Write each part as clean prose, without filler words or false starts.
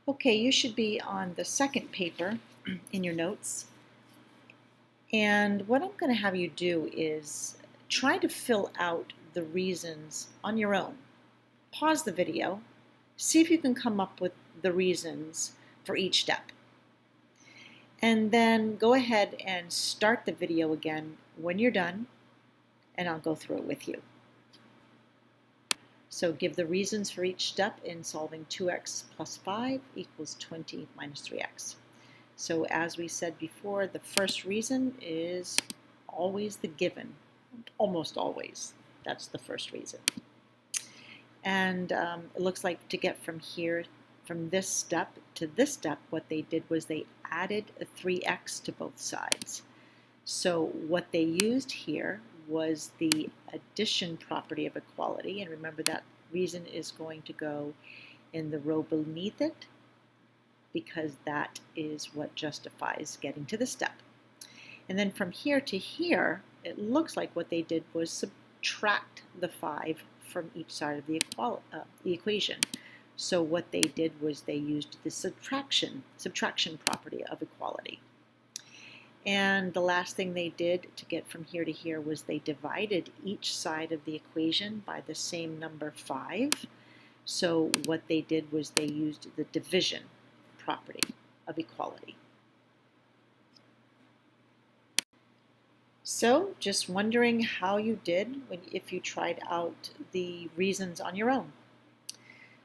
Okay, you should be on the second paper in your notes. And what I'm going to have you do is try to fill out the reasons on your own. Pause the video, see if you can come up with the reasons for each step. And then go ahead and start the video again when you're done, and I'll go through it with you. So give the reasons for each step in solving 2x plus 5 equals 20 minus 3x. So as we said before, the first reason is always the given, almost always. That's the first reason. And it looks like to get from this step to this step, what they did was they added a 3x to both sides. So what they used here was the addition property of equality, and remember that reason is going to go in the row beneath it because that is what justifies getting to the step. And then from here to here, it looks like what they did was subtract the 5 from each side of the equation. So what they did was they used the subtraction property of equality. And the last thing they did to get from here to here was they divided each side of the equation by the same number 5. So what they did was they used the division property of equality. So just wondering how you did if you tried out the reasons on your own.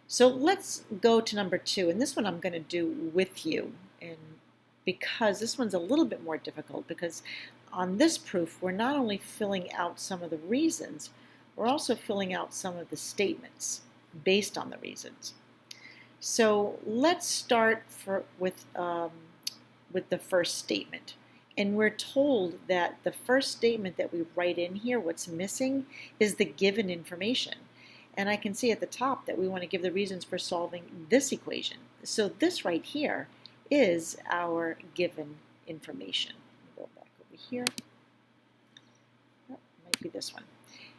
So let's go to number 2, and this one I'm going to do with you, and because this one's a little bit more difficult, because on this proof we're not only filling out some of the reasons, we're also filling out some of the statements based on the reasons. So let's start with the first statement. And we're told that the first statement that we write in here, what's missing, is the given information. And I can see at the top that we want to give the reasons for solving this equation. So this right here is our given information. Go back over here. Oh, might be this one.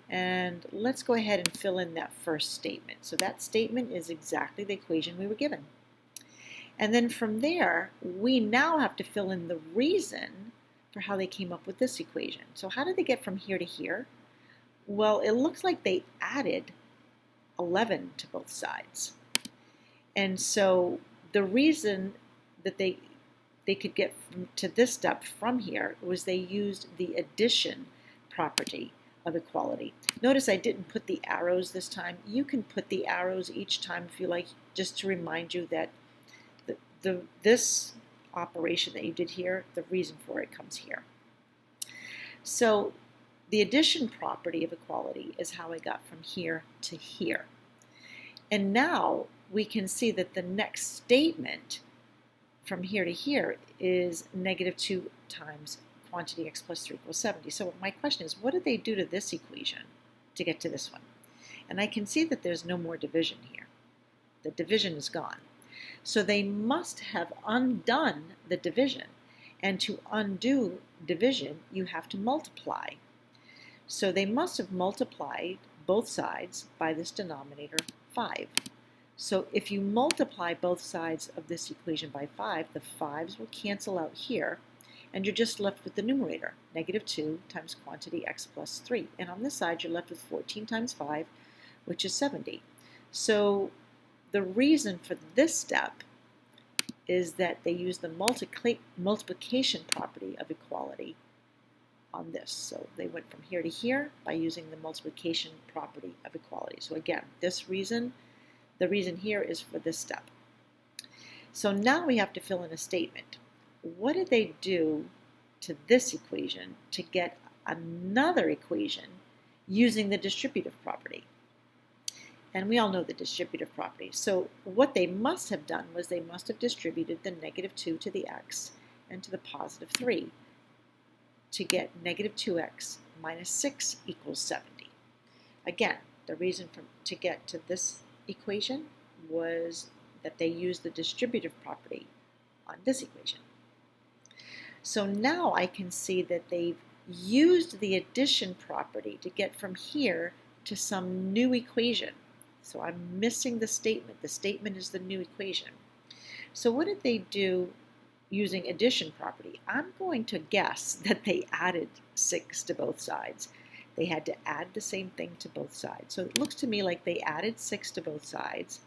And let's go ahead and fill in that first statement. So that statement is exactly the equation we were given. And then from there, we now have to fill in the reason for how they came up with this equation. So how did they get from here to here? Well, it looks like they added 11 to both sides. And so the reason that they could get to this step from here was they used the addition property of equality. Notice I didn't put the arrows this time. You can put the arrows each time if you like, just to remind you that this operation that you did here, the reason for it comes here. So the addition property of equality is how I got from here to here. And now we can see that the next statement from here to here is -2 times quantity x plus 3 equals 70. So my question is, what did they do to this equation to get to this one? And I can see that there's no more division here. The division is gone. So they must have undone the division. And to undo division, you have to multiply. So they must have multiplied both sides by this denominator 5. So if you multiply both sides of this equation by 5, the 5's will cancel out here, and you're just left with the numerator, -2 times quantity x plus 3. And on this side, you're left with 14 times 5, which is 70. So the reason for this step is that they use the multiplication property of equality on this. So they went from here to here by using the multiplication property of equality. So again, this reason, the reason here is for this step. So now we have to fill in a statement. What did they do to this equation to get another equation using the distributive property? And we all know the distributive property. So what they must have done was they must have distributed the -2 to the x and to the positive 3 to get -2x minus 6 equals 70. Again, the reason to get to this equation was that they used the distributive property on this equation. So now I can see that they've used the addition property to get from here to some new equation. So I'm missing the statement. The statement is the new equation. So what did they do using addition property? I'm going to guess that they added 6 to both sides. They had to add the same thing to both sides. So it looks to me like they added 6 to both sides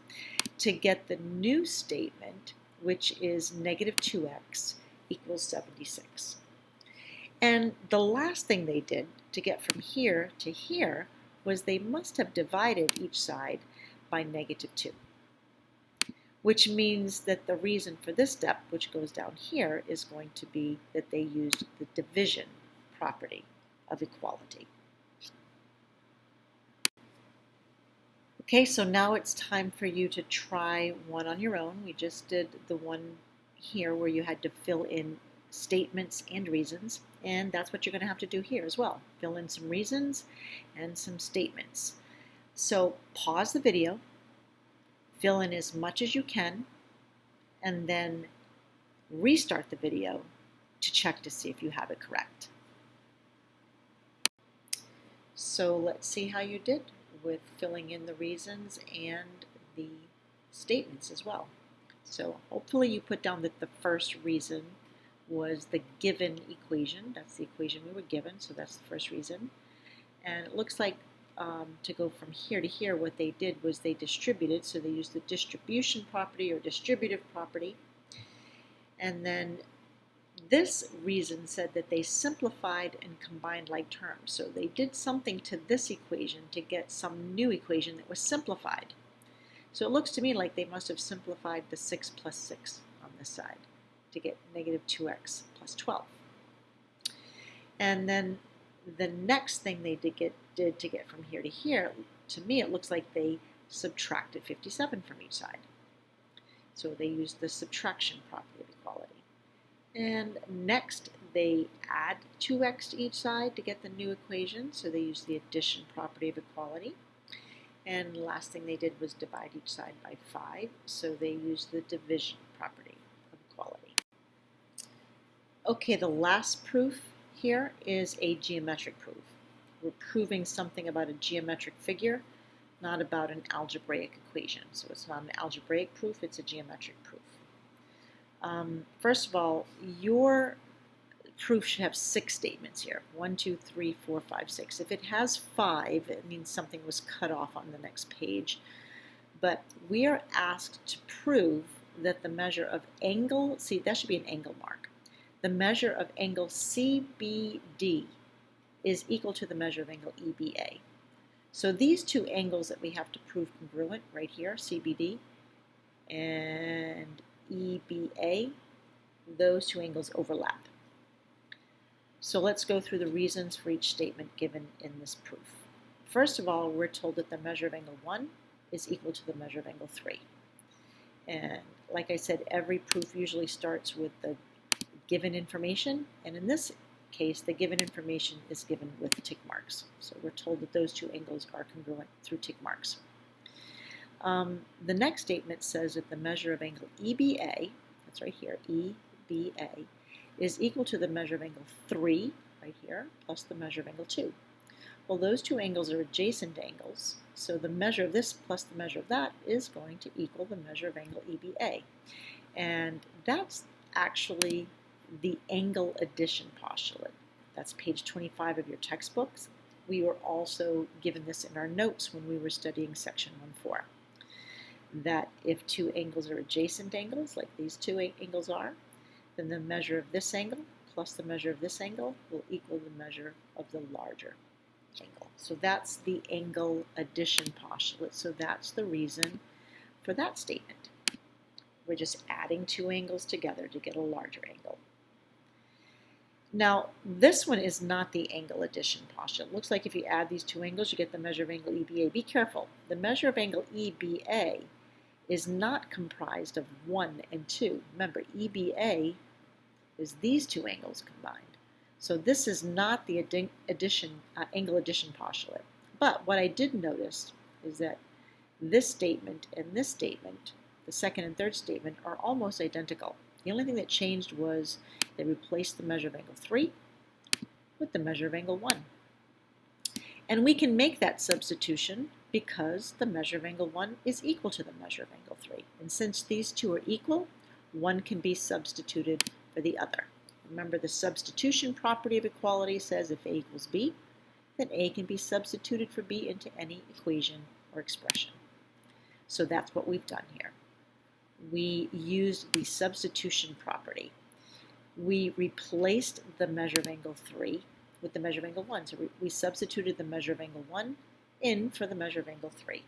to get the new statement, which is negative 2x equals 76. And the last thing they did to get from here to here was they must have divided each side by negative 2, which means that the reason for this step, which goes down here, is going to be that they used the division property of equality. Okay, so now it's time for you to try one on your own. We just did the one here where you had to fill in statements and reasons, and that's what you're going to have to do here as well. Fill in some reasons and some statements. So pause the video, fill in as much as you can, and then restart the video to check to see if you have it correct. So let's see how you did with filling in the reasons and the statements as well. So hopefully you put down that the first reason was the given equation. That's the equation we were given, so that's the first reason. And it looks like to go from here to here, what they did was they distributed, so they used the distribution property or distributive property. And then this reason said that they simplified and combined like terms. So they did something to this equation to get some new equation that was simplified. So it looks to me like they must have simplified the 6 plus 6 on this side to get negative 2x plus 12. And then the next thing they did to get from here to here, to me it looks like they subtracted 57 from each side. So they used the subtraction property of equality. And next they add 2x to each side to get the new equation, so they use the addition property of equality. And the last thing they did was divide each side by 5, so they used the division property of equality. Okay, the last proof here is a geometric proof. We're proving something about a geometric figure, not about an algebraic equation. So it's not an algebraic proof, it's a geometric proof. First of all, your proof should have 6 statements here. 1, 2, 3, 4, 5, 6. If it has 5, it means something was cut off on the next page. But we are asked to prove that the measure of angle, see, that should be an angle mark. The measure of angle CBD is equal to the measure of angle EBA. So these two angles that we have to prove congruent right here, CBD and EBA, those two angles overlap. So let's go through the reasons for each statement given in this proof. First of all, we're told that the measure of angle 1 is equal to the measure of angle 3. And like I said, every proof usually starts with the given information, and in this case, the given information is given with tick marks. So we're told that those two angles are congruent through tick marks. The next statement says that the measure of angle EBA, that's right here, EBA, is equal to the measure of angle 3, right here, plus the measure of angle 2. Well, those two angles are adjacent angles, so the measure of this plus the measure of that is going to equal the measure of angle EBA. And that's actually the angle addition postulate. That's page 25 of your textbooks. We were also given this in our notes when we were studying section 1.4. That if two angles are adjacent angles, like these two angles are, then the measure of this angle plus the measure of this angle will equal the measure of the larger angle. So that's the angle addition postulate. So that's the reason for that statement. We're just adding two angles together to get a larger angle. Now, this one is not the angle addition postulate. It looks like if you add these two angles, you get the measure of angle EBA. Be careful. The measure of angle EBA is not comprised of 1 and 2. Remember, EBA is these two angles combined. So this is not the angle addition postulate. But what I did notice is that this statement and this statement, the second and third statement, are almost identical. The only thing that changed was they replaced the measure of angle 3 with the measure of angle 1. And we can make that substitution because the measure of angle 1 is equal to the measure of angle 3. And since these two are equal, one can be substituted for the other. Remember, the substitution property of equality says if A equals B, then A can be substituted for B into any equation or expression. So that's what we've done here. We used the substitution property. We replaced the measure of angle 3 with the measure of angle 1. So we substituted the measure of angle 1 in for the measure of angle 3.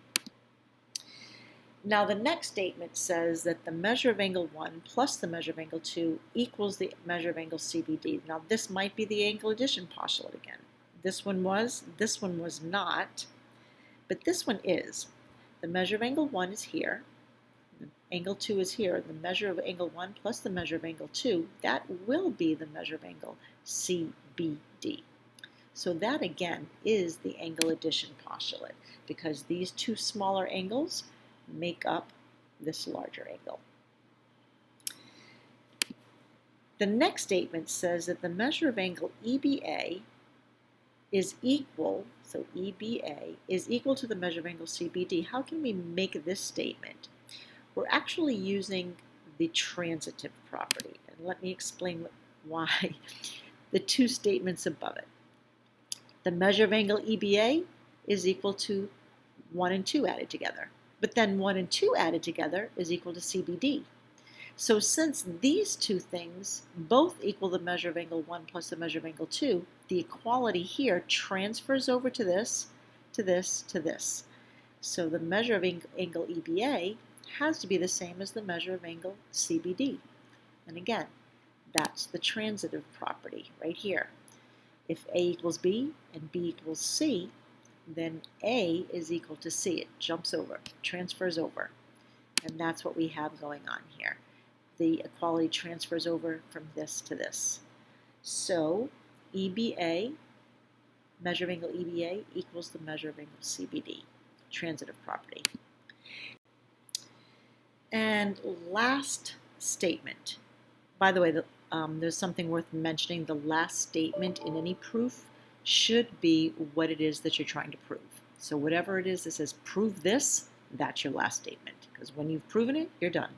Now the next statement says that the measure of angle 1 plus the measure of angle 2 equals the measure of angle CBD. Now this might be the angle addition postulate again. This one was not, but this one is. The measure of angle 1 is here, angle 2 is here, the measure of angle 1 plus the measure of angle 2, that will be the measure of angle CBD. So that again is the angle addition postulate, because these two smaller angles make up this larger angle. The next statement says that the measure of angle EBA is equal, so EBA is equal to the measure of angle CBD. How can we make this statement? We're actually using the transitive property, and let me explain why the two statements above it. The measure of angle EBA is equal to 1 and 2 added together, but then 1 and 2 added together is equal to CBD. So since these two things both equal the measure of angle 1 plus the measure of angle 2, the equality here transfers over to this, to this, to this. So the measure of angle EBA has to be the same as the measure of angle CBD. And again, that's the transitive property right here. If A equals B and B equals C, then A is equal to C. It jumps over, transfers over. And that's what we have going on here. The equality transfers over from this to this. So EBA, measure of angle EBA, equals the measure of angle CBD, transitive property. And last statement. By the way, there's something worth mentioning. The last statement in any proof should be what it is that you're trying to prove. So whatever it is that says prove this, that's your last statement. Because when you've proven it, you're done.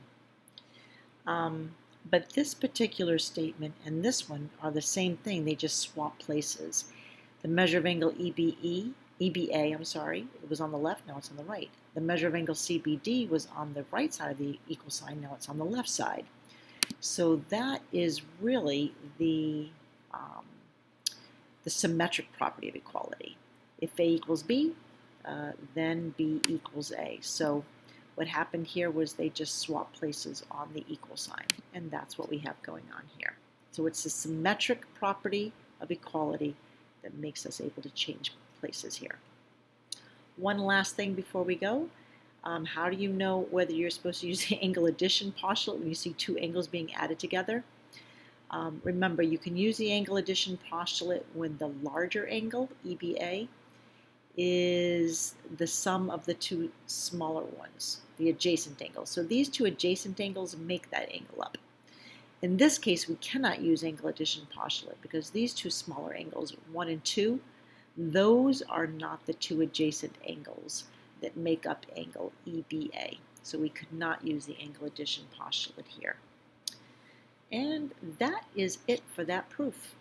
But this particular statement and this one are the same thing. They just swap places. The measure of angle EBA, it was on the left, now it's on the right. The measure of angle CBD was on the right side of the equal sign, now it's on the left side. So that is really the symmetric property of equality. If A equals B, then B equals A. So what happened here was they just swapped places on the equal sign, and that's what we have going on here. So it's the symmetric property of equality that makes us able to change places here. One last thing before we go. How do you know whether you're supposed to use the angle addition postulate when you see two angles being added together? Remember, you can use the angle addition postulate when the larger angle, EBA, is the sum of the two smaller ones, the adjacent angles. So these two adjacent angles make that angle up. In this case, we cannot use angle addition postulate because these two smaller angles, 1 and 2, those are not the two adjacent angles that make up angle EBA. So we could not use the angle addition postulate here. And that is it for that proof.